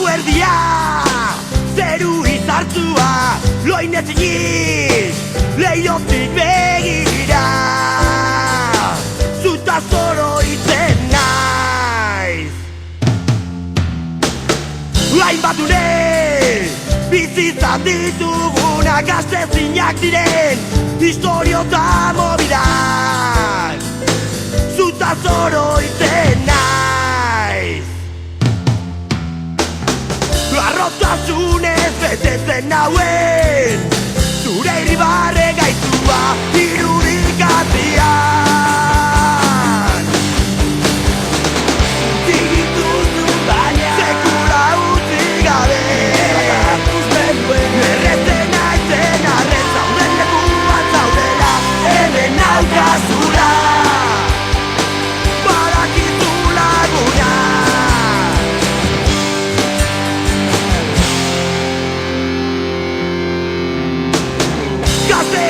Gauerdia, zeru izartzua, loinezinik, leihotik begira. Zutaz oroitzen naiz. Hainbat une, bizitzan ditugunak gaztezinak diren, historio eta mobidak. Zutaz oroitzen naiz. Arrotasunez betetzen nauen, zure irribarre gaitzua irudikatzean. Zigituzu baina sekula utzi gabe, erretzen naizen arren zauden lekuan zaudela, hemen naukazula, badakizu laguna.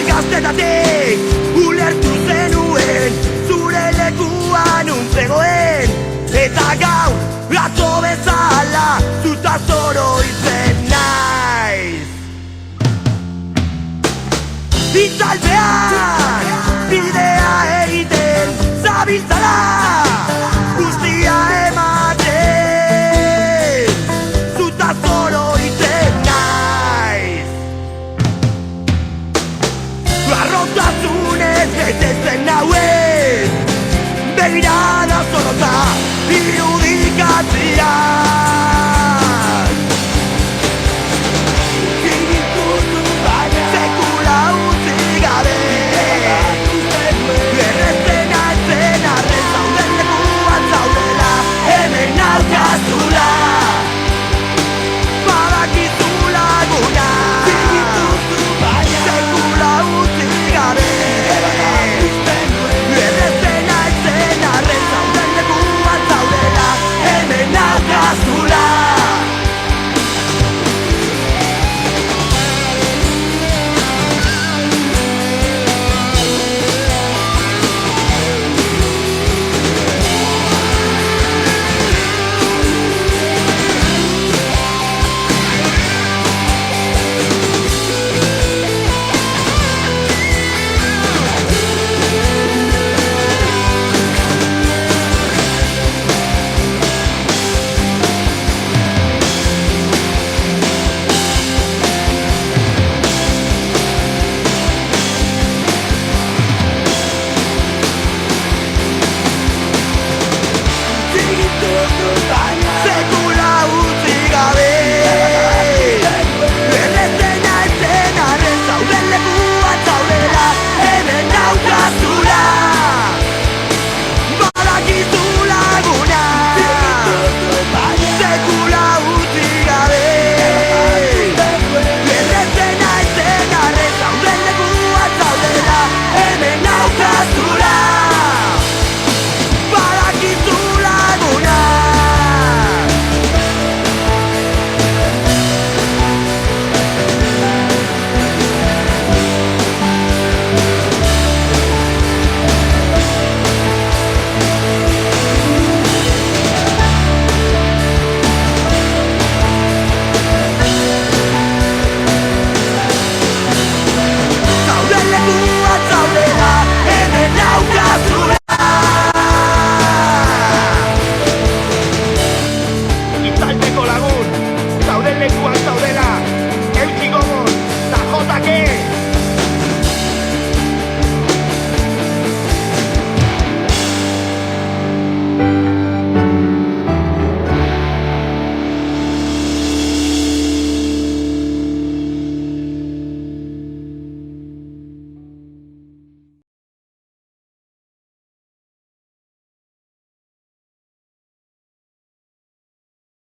Gaztetatik ulertu zenuen zure lekuan untzegoen, eta gaur atzo bezala zutaz oroitzen naiz. Itzalpean bidea egiten zabiltzala, guztia ematen zutaz oroitzen naiz. Arrotasunez betetzen nauen, begirada zorrotza irudikatzean. Zigituzu baina sekula utzi gabe, erretzen naizen arren zauden lekuan zaudela, hemen naukazula, badakizu laguna. Zigituzu baina sekula utzi gabe, erretzen naizen arren zauden lekuan zaudela, hemen naukazula. Zigituzu baina